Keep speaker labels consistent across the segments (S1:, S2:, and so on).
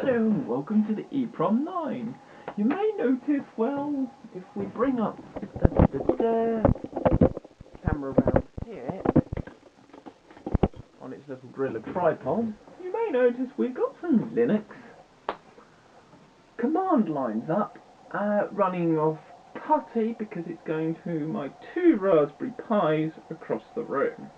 S1: Hello and welcome to the EEPROM 9. You may notice, well, if we bring up the camera around here on its little driller tripod, you may notice we've got some Linux command lines up running off PuTTY because it's going to my 2 Raspberry Pis across the room.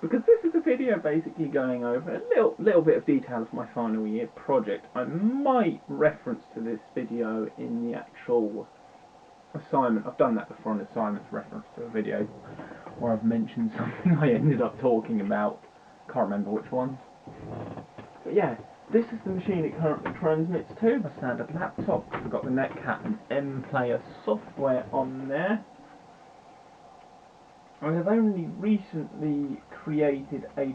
S1: Because this is a video basically going over a little bit of detail of my final year project. I might reference to this video in the actual assignment. I've done that before, an assignment's reference to a video where I've mentioned something I ended up talking about. Can't remember which one. But yeah, this is the machine it currently transmits to, my standard laptop. I've got the Netcat and M-Player software on there. I have only recently created a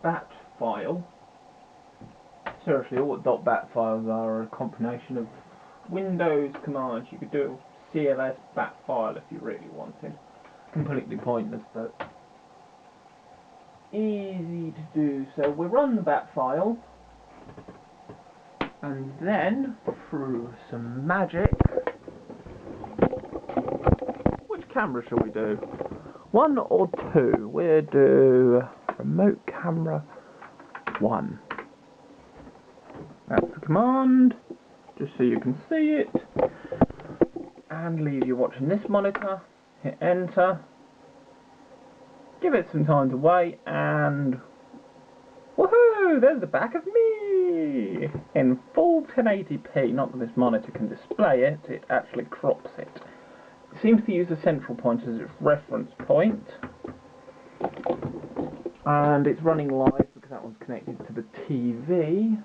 S1: .bat file. Seriously, all .bat files are a combination of Windows commands. You could do a CLS bat file if you really wanted. Completely pointless, but easy to do. So we run the bat file, and then through some magic, which camera shall we do? 1 or 2? We'll do remote camera 1. That's the command, just so you can see it. And leave you watching this monitor. Hit enter. Give it some time to wait, and woohoo! There's the back of me in full 1080p. Not that this monitor can display it; it actually crops it. It seems to use the central point as its reference point, and it's running live because that one's connected to the TV,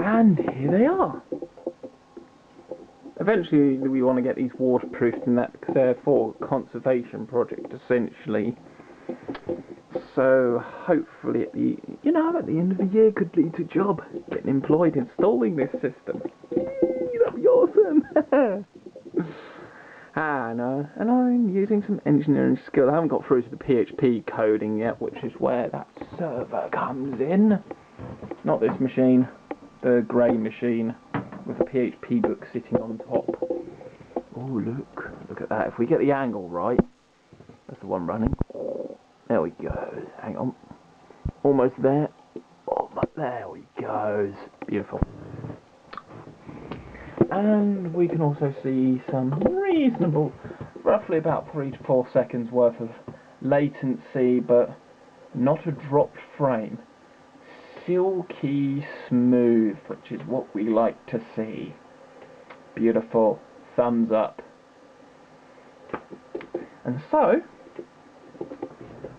S1: and here they are. Eventually we want to get these waterproofed and that because they're for a conservation project essentially, so hopefully at the end of the year could lead to a job, getting employed installing this system. That'd be awesome. No, and I'm using some engineering skill. I haven't got through to the PHP coding yet, which is where that server comes in. Not this machine, the grey machine with a PHP book sitting on top. Oh, look at that. If we get the angle right, that's the one running. There we go. Hang on. Almost there. Oh, there we go. Beautiful. And we can also see some reasonable, roughly about 3 to 4 seconds worth of latency, but not a dropped frame. Silky smooth, which is what we like to see. Beautiful. Thumbs up. And so,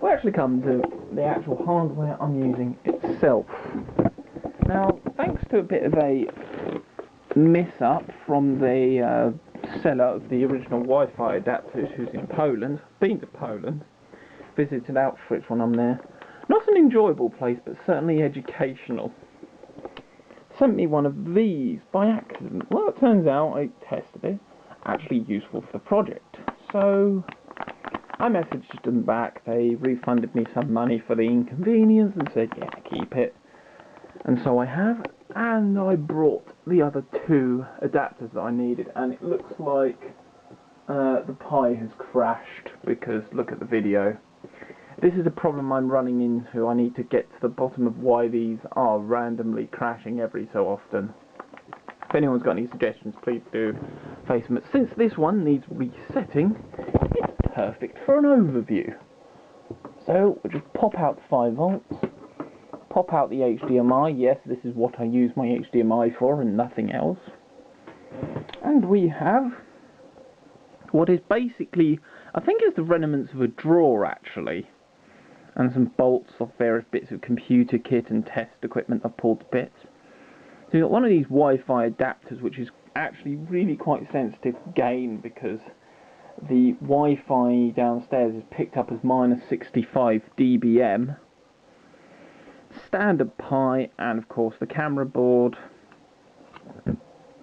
S1: we actually come to the actual hardware I'm using itself. Now, thanks to a bit of a miss-up from the seller of the original Wi-Fi adapters, who's in Poland. Been to Poland, visited Auschwitz when I'm there. Not an enjoyable place, but certainly educational. Sent me one of these by accident. Well, it turns out I tested it. Actually useful for the project. So I messaged them back. They refunded me some money for the inconvenience and said, yeah, keep it. And so I have. And I brought the other 2 adapters that I needed, and it looks like the Pi has crashed because look at the video. This is a problem I'm running into. I need to get to the bottom of why these are randomly crashing every so often. If anyone's got any suggestions, please do face them. Since this one needs resetting, it's perfect for an overview. So we'll just pop out 5 volts. Pop out the HDMI, yes, this is what I use my HDMI for and nothing else. And we have what is basically, I think it's the remnants of a drawer actually, and some bolts of various bits of computer kit and test equipment I've pulled to bits. So you've got one of these Wi-Fi adapters, which is actually really quite sensitive gain because the Wi-Fi downstairs is picked up as -65 dBm. Standard Pi, and of course the camera board,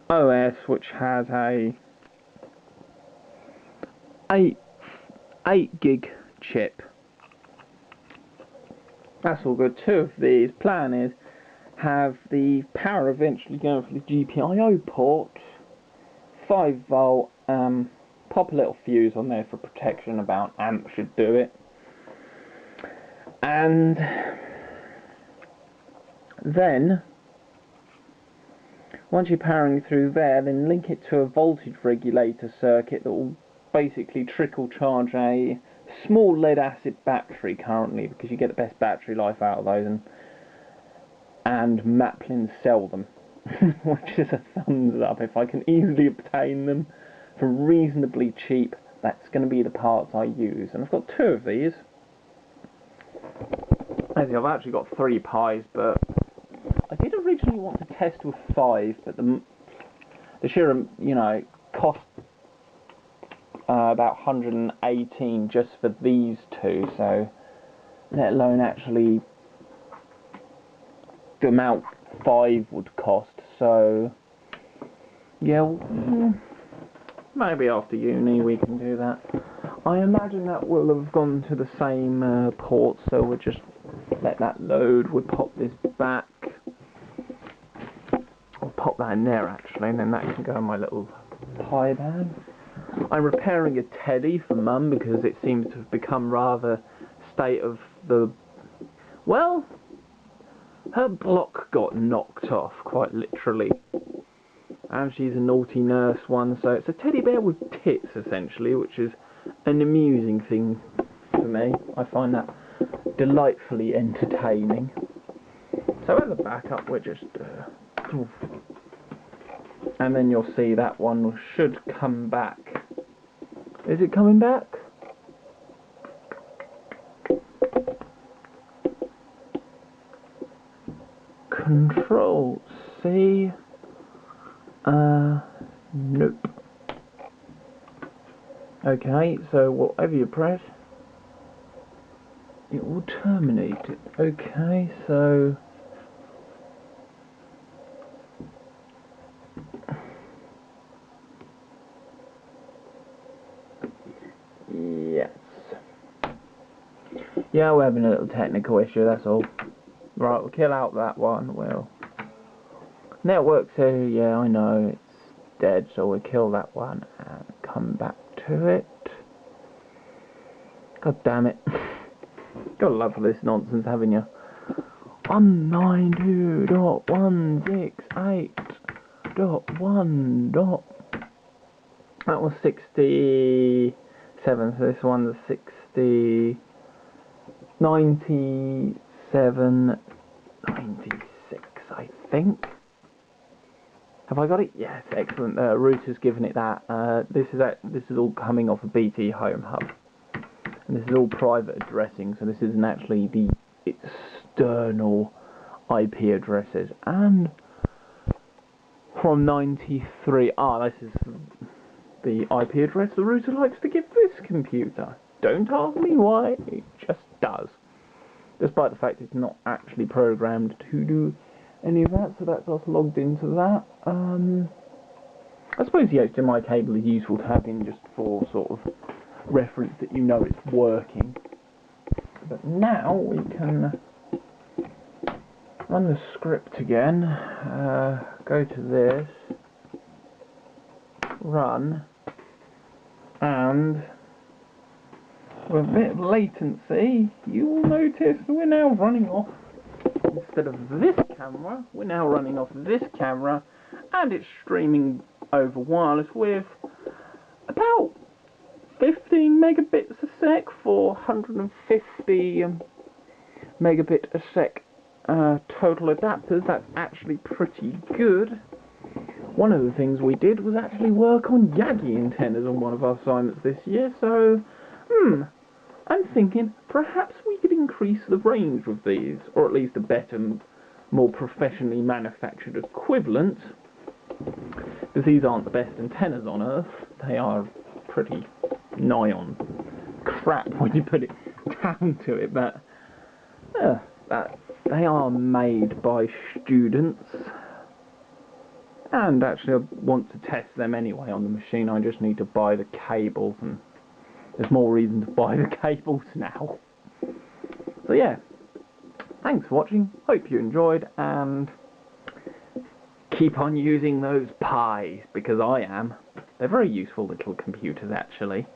S1: OS, which has a 8 gig chip. That's all good. 2 of these. Plan is have the power eventually going for the GPIO port, 5 volt, pop a little fuse on there for protection, about amp should do it, and then once you're powering through there, then link it to a voltage regulator circuit that will basically trickle charge a small lead acid battery currently, because you get the best battery life out of those, and Maplin sell them, which is a thumbs up. If I can easily obtain them for reasonably cheap, that's going to be the parts I use. And I've got 2 of these. As I've actually got 3 pies, but I did originally want to test with 5, but the sheer, you know, cost about 118 just for these 2, so let alone actually the amount 5 would cost. So yeah, maybe after uni we can do that. I imagine that will have gone to the same port, so we'll just let that load. We'll pop this back. I'll pop that in there actually, and then that can go in my little pie bag. I'm repairing a teddy for Mum because it seems to have become rather state of the... Well, her block got knocked off, quite literally. And she's a naughty nurse one, so it's a teddy bear with tits, essentially, which is an amusing thing for me. I find that delightfully entertaining. So as a backup, we're just... and then you'll see that one should come back. Is it coming back? Control C. Nope. Okay, so whatever you press, it will terminate it. Okay, so yes. Yeah, we're having a little technical issue, that's all. Right, we'll kill out that one. Well, network 2, yeah, I know, it's dead, so we'll kill that one and come back to it. God damn it. Got a love for this nonsense, haven't you? 192.168.1. That was 67, so this one's 60... 97, 96, I think. Have I got it? Yes, excellent. Router's given it that. This is all coming off of BT Home Hub, and this is all private addressing. So this isn't actually the external IP addresses. And from 93. This is the IP address the router likes to give this computer. Don't ask me why. It just does. Despite the fact it's not actually programmed to do any of that, so that's us logged into that. I suppose the HDMI cable is useful to have in just for sort of reference that you know it's working. But now we can run the script again, go to this, run, and with a bit of latency, you will notice we're now running off, instead of this camera, we're now running off this camera, and it's streaming over wireless with about 15 megabits a sec for 150 megabit a sec total adapters. That's actually pretty good. One of the things we did was actually work on Yagi antennas on one of our assignments this year, so I'm thinking perhaps we could increase the range of these, or at least a better, more professionally manufactured equivalent, because these aren't the best antennas on Earth. They are pretty nigh on crap when you put it down to it, but they are made by students, and actually I want to test them anyway on the machine. I just need to buy the cables, and there's more reason to buy the cables now. So yeah, thanks for watching, hope you enjoyed, and keep on using those Pis, because I am. They're very useful little computers, actually.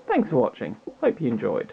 S1: Thanks for watching, hope you enjoyed.